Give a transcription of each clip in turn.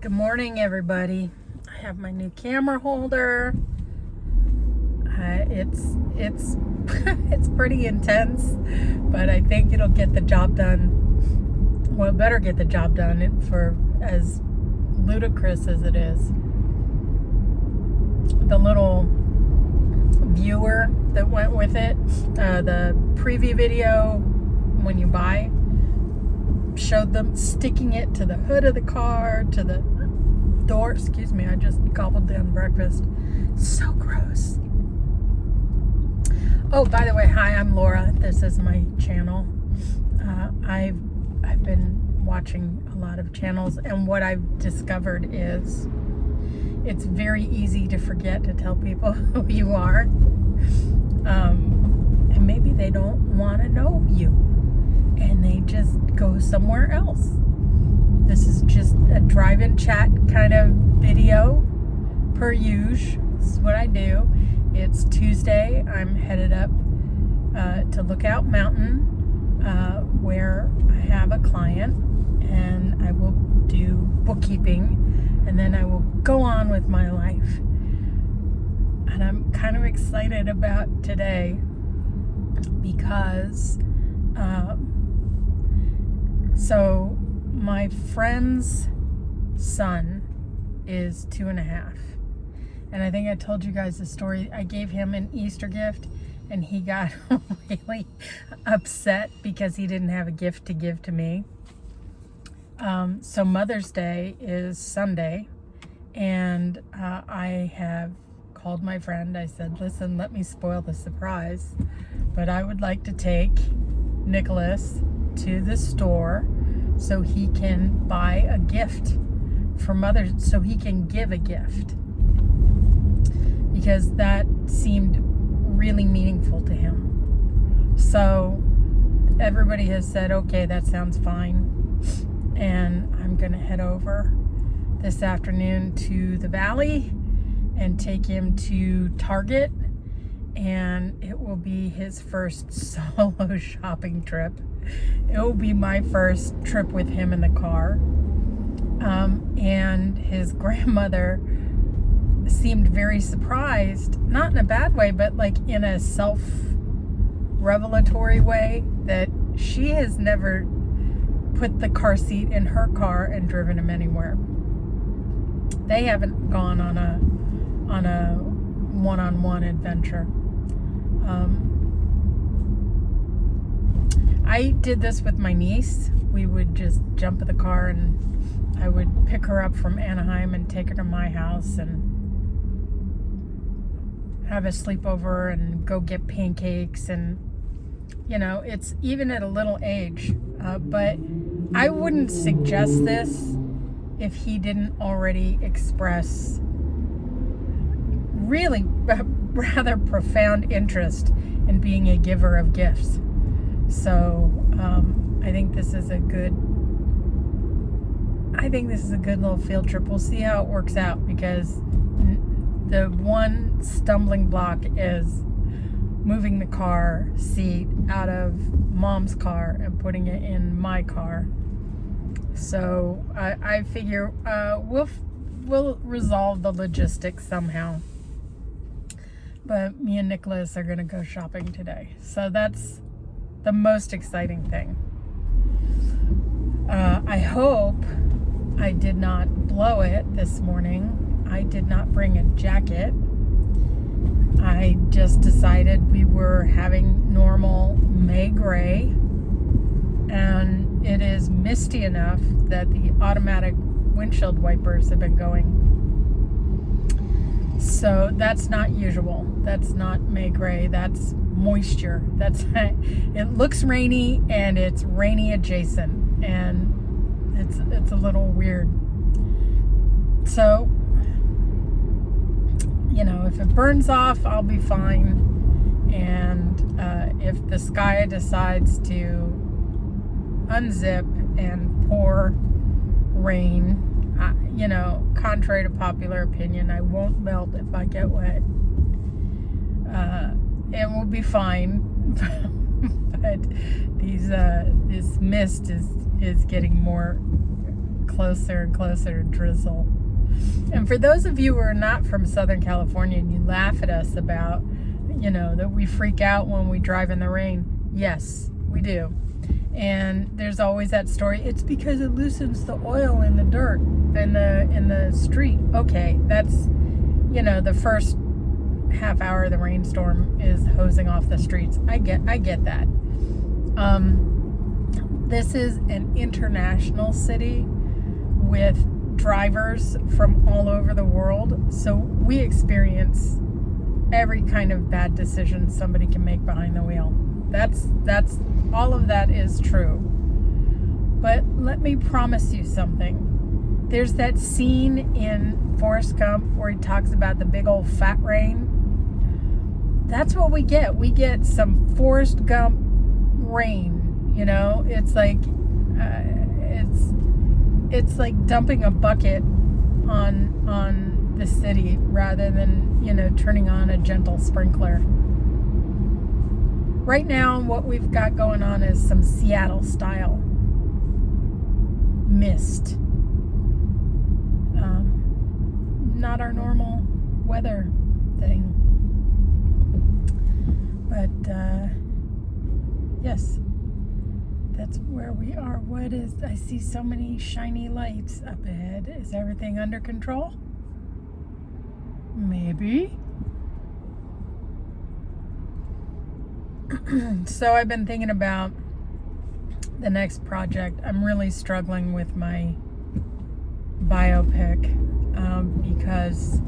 Good morning, everybody. I have my new camera holder. It's it's pretty intense, but I think it'll get the job done. Well, it better get the job done for as ludicrous as it is. The little viewer that went with it, the preview video when you buy, showed them sticking it to the hood of the car, to the door. Excuse me, I just gobbled down breakfast. So gross. Oh, by the way, hi, I'm Laura. This is my channel. I've been watching a lot of channels, and what I've discovered is it's very easy to forget to tell people who you are. And maybe they don't want to know you, and they just go somewhere else. This is just a drive-in chat kind of video per usual. This is what I do. It's Tuesday. I'm headed up to Lookout Mountain where I have a client, and I will do bookkeeping, and then I will go on with my life. And I'm kind of excited about today because so my friend's son is 2.5. And I think I told you guys the story. I gave him an Easter gift, and he got really upset because he didn't have a gift to give to me. So Mother's Day is Sunday, and I have called my friend. I said, listen, let me spoil the surprise, but I would like to take Nicholas to the store so he can buy a gift for Mother's, so he can give a gift, because that seemed really meaningful to him. So everybody has said, okay, that sounds fine. And I'm going to head over this afternoon to the valley and take him to Target. And it will be his first solo shopping trip. It will be my first trip with him in the car. And his grandmother seemed very surprised, not in a bad way, but like in a self-revelatory way, that she has never put the car seat in her car and driven him anywhere. They haven't gone on a one-on-one adventure. I did this with my niece. We would just jump in the car, and I would pick her up from Anaheim and take her to my house and have a sleepover and go get pancakes. And you know, it's even at a little age, but I wouldn't suggest this if he didn't already express really rather profound interest in being a giver of gifts. So I think this is a good little field trip. We'll see how it works out, because the one stumbling block is moving the car seat out of Mom's car and putting it in my car. So I figure we'll resolve the logistics somehow. But me and Nicholas are going to go shopping today. So that's the most exciting thing. I hope I did not blow it this morning. I did not bring a jacket. I just decided we were having normal May gray, and it is misty enough that the automatic windshield wipers have been going. So that's not usual. That's not May gray. That's moisture. That's it looks rainy, and it's rainy adjacent, and it's a little weird. So, you know, if it burns off, I'll be fine. And if the sky decides to unzip and pour rain, you know, contrary to popular opinion, I won't melt if I get wet. It will be fine. But this mist is getting more closer and closer to drizzle. And for those of you who are not from Southern California and you laugh at us about, that we freak out when we drive in the rain, yes, we do. And there's always that story, it's because it loosens the oil in the dirt in the street. Okay, that's, the first half hour of the rainstorm is hosing off the streets. I get that. This is an international city with drivers from all over the world, so we experience every kind of bad decision somebody can make behind the wheel. That's all of that is true. But let me promise you something. There's that scene in Forrest Gump where he talks about the big old fat rain. That's what we get. We get some Forrest Gump rain. It's like it's like dumping a bucket on the city rather than turning on a gentle sprinkler. Right now, what we've got going on is some Seattle style mist. Not our normal weather thing. But yes, that's where we are. I see so many shiny lights up ahead. Is everything under control? Maybe. So I've been thinking about the next project. I'm really struggling with my biopic because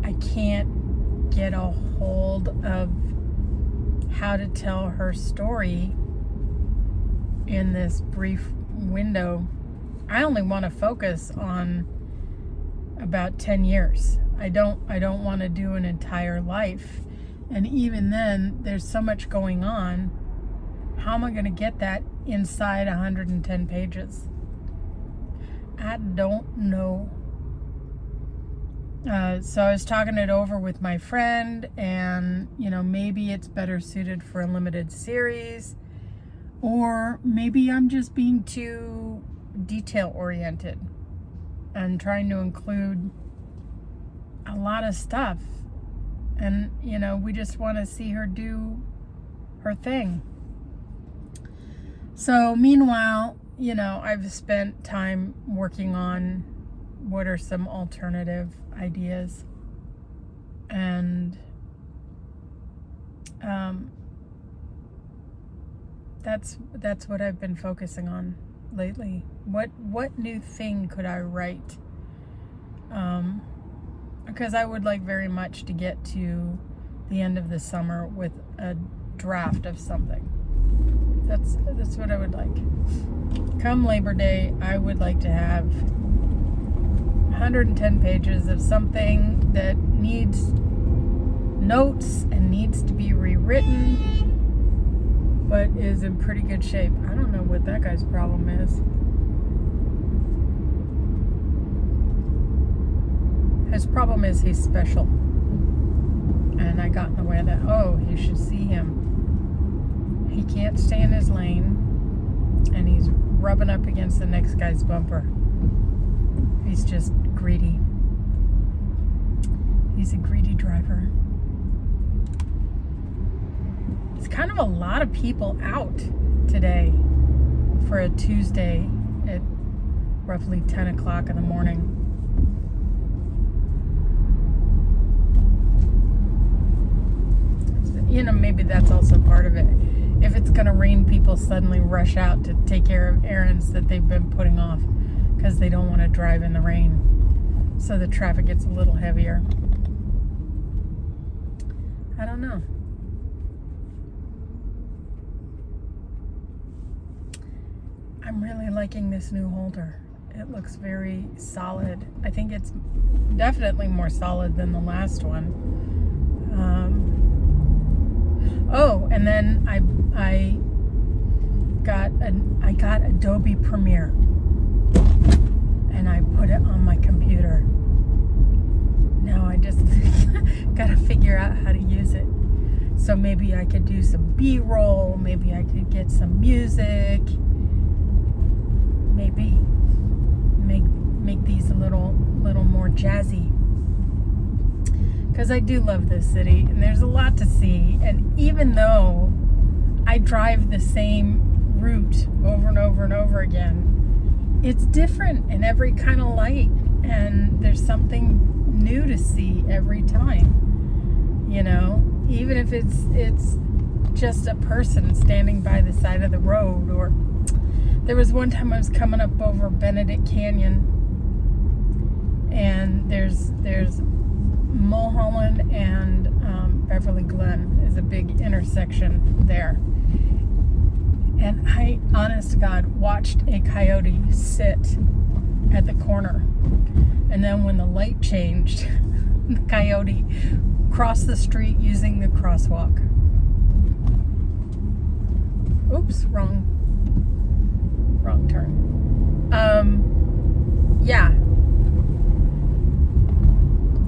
I can't get a hold of how to tell her story in this brief window. I only want to focus on about 10 years. I don't want to do an entire life. And even then, there's so much going on. How am I going to get that inside 110 pages? I don't know. So I was talking it over with my friend, and maybe it's better suited for a limited series, or maybe I'm just being too detail oriented and trying to include a lot of stuff, and we just want to see her do her thing. So meanwhile, I've spent time working on what are some alternative ideas, and that's what I've been focusing on lately. What new thing could I write? Because I would like very much to get to the end of the summer with a draft of something. That's what I would like. Come Labor Day, I would like to have 110 pages of something that needs notes and needs to be rewritten, but is in pretty good shape. I don't know what that guy's problem is. His problem is he's special. And I got in the way of that. Oh, you should see him. He can't stay in his lane, and he's rubbing up against the next guy's bumper. He's just greedy. He's a greedy driver. It's kind of a lot of people out today for a Tuesday at roughly 10 o'clock in the morning. Maybe that's also part of it. If it's going to rain, people suddenly rush out to take care of errands that they've been putting off because they don't want to drive in the rain. So the traffic gets a little heavier. I don't know. I'm really liking this new holder. It looks very solid. I think it's definitely more solid than the last one. And then I got Adobe Premiere, and I put it on my computer. Now I just gotta figure out how to use it. So maybe I could do some B-roll. Maybe I could get some music. Maybe jazzy. Because I do love this city, and there's a lot to see. And even though I drive the same route over and over and over again, it's different in every kind of light, and there's something new to see every time. You know, even if it's just a person standing by the side of the road. Or there was one time I was coming up over Benedict Canyon, and there's Mulholland and Beverly Glen is a big intersection there. And I, honest to God, watched a coyote sit at the corner. And then when the light changed, the coyote crossed the street using the crosswalk. Oops, wrong turn. Yeah.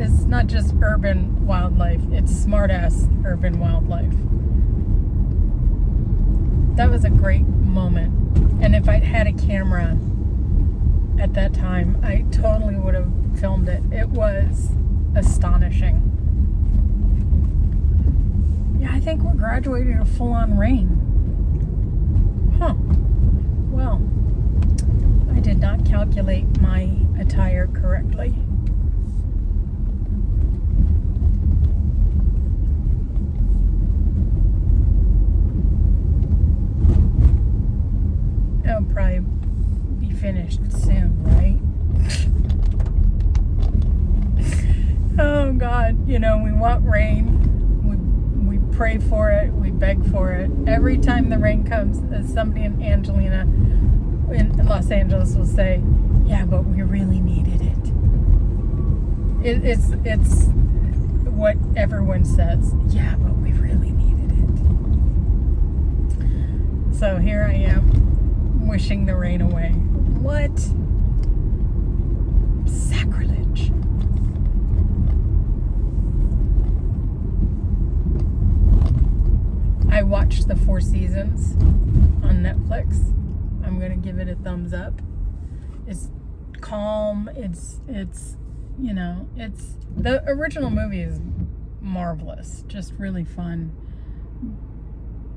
It's not just urban wildlife, it's smart-ass urban wildlife. That was a great moment. And if I'd had a camera at that time, I totally would have filmed it. It was astonishing. Yeah, I think we're graduating to full-on rain. Huh. Well, I did not calculate my attire correctly. It'll probably be finished soon, right? Oh God, you know, we want rain. We pray for it. We beg for it. Every time the rain comes, somebody in Los Angeles will say, "Yeah, but we really needed it." It's what everyone says. Yeah, but we really needed it. So here I am, wishing the rain away. What? Sacrilege. I watched the 4 seasons on Netflix. I'm going to give it a thumbs up. It's calm. It's you know, it's the original movie is marvelous, just really fun.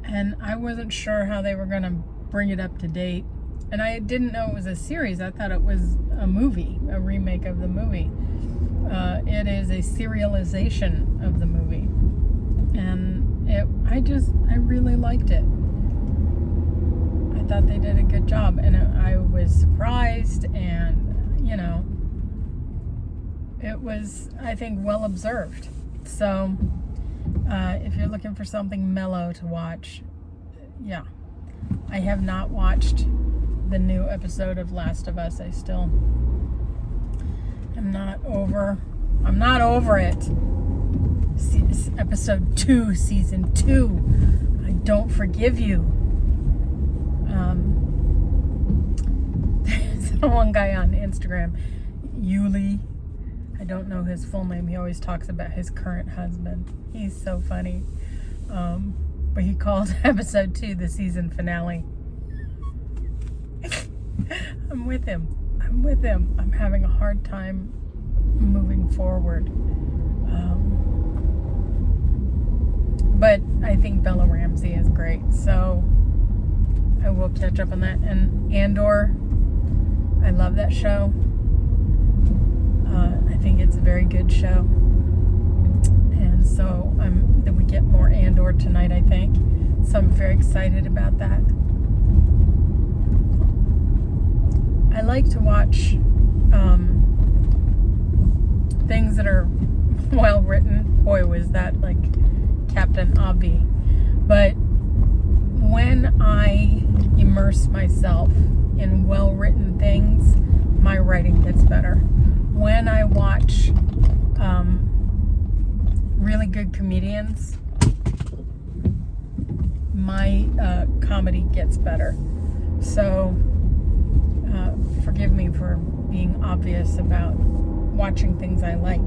And I wasn't sure how they were going to bring it up to date. And I didn't know it was a series. I thought it was a movie, a remake of the movie. It is a serialization of the movie. And I really liked it. I thought they did a good job. And I was surprised, and, you know, it was, I think, well observed. So, if you're looking for something mellow to watch, yeah. I have not watched the new episode of Last of Us. I still am not over it. Episode 2, season 2. I don't forgive you. There's one guy on Instagram, Yuli. I don't know his full name. He always talks about his current husband. He's so funny. But he called episode 2 the season finale. I'm with him. I'm having a hard time moving forward. But I think Bella Ramsey is great, so I will catch up on that. And Andor, I love that show. I think it's a very good show. And so we get more Andor tonight, I think. So I'm very excited about that. I like to watch things that are well written. Boy, was that like Captain Obby. But when I immerse myself in well written things, my writing gets better. When I watch really good comedians, my comedy gets better. So forgive me for being obvious about watching things I like.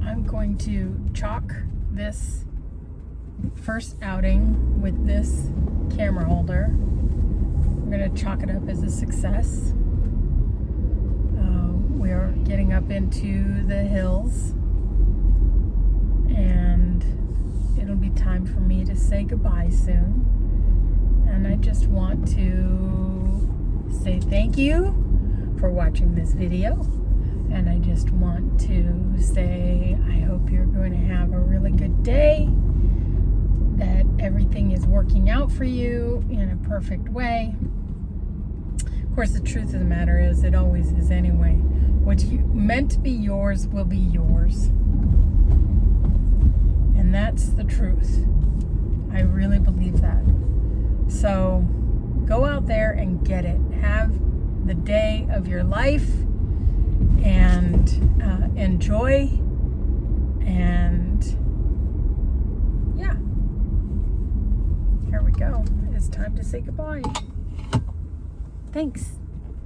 I'm going to chalk this first outing with this camera holder We're going to chalk it up as a success. We are getting up into the hills, and it'll be time for me to say goodbye soon. And I just want to say thank you for watching this video. And I just want to say I hope you're going to have a really good day, that everything is working out for you in a perfect way. Of course, the truth of the matter is, it always is anyway. What's meant to be yours will be yours. And that's the truth. I really believe that. So go out there and get it. Have the day of your life and enjoy. And yeah, here we go. It's time to say goodbye. Thanks.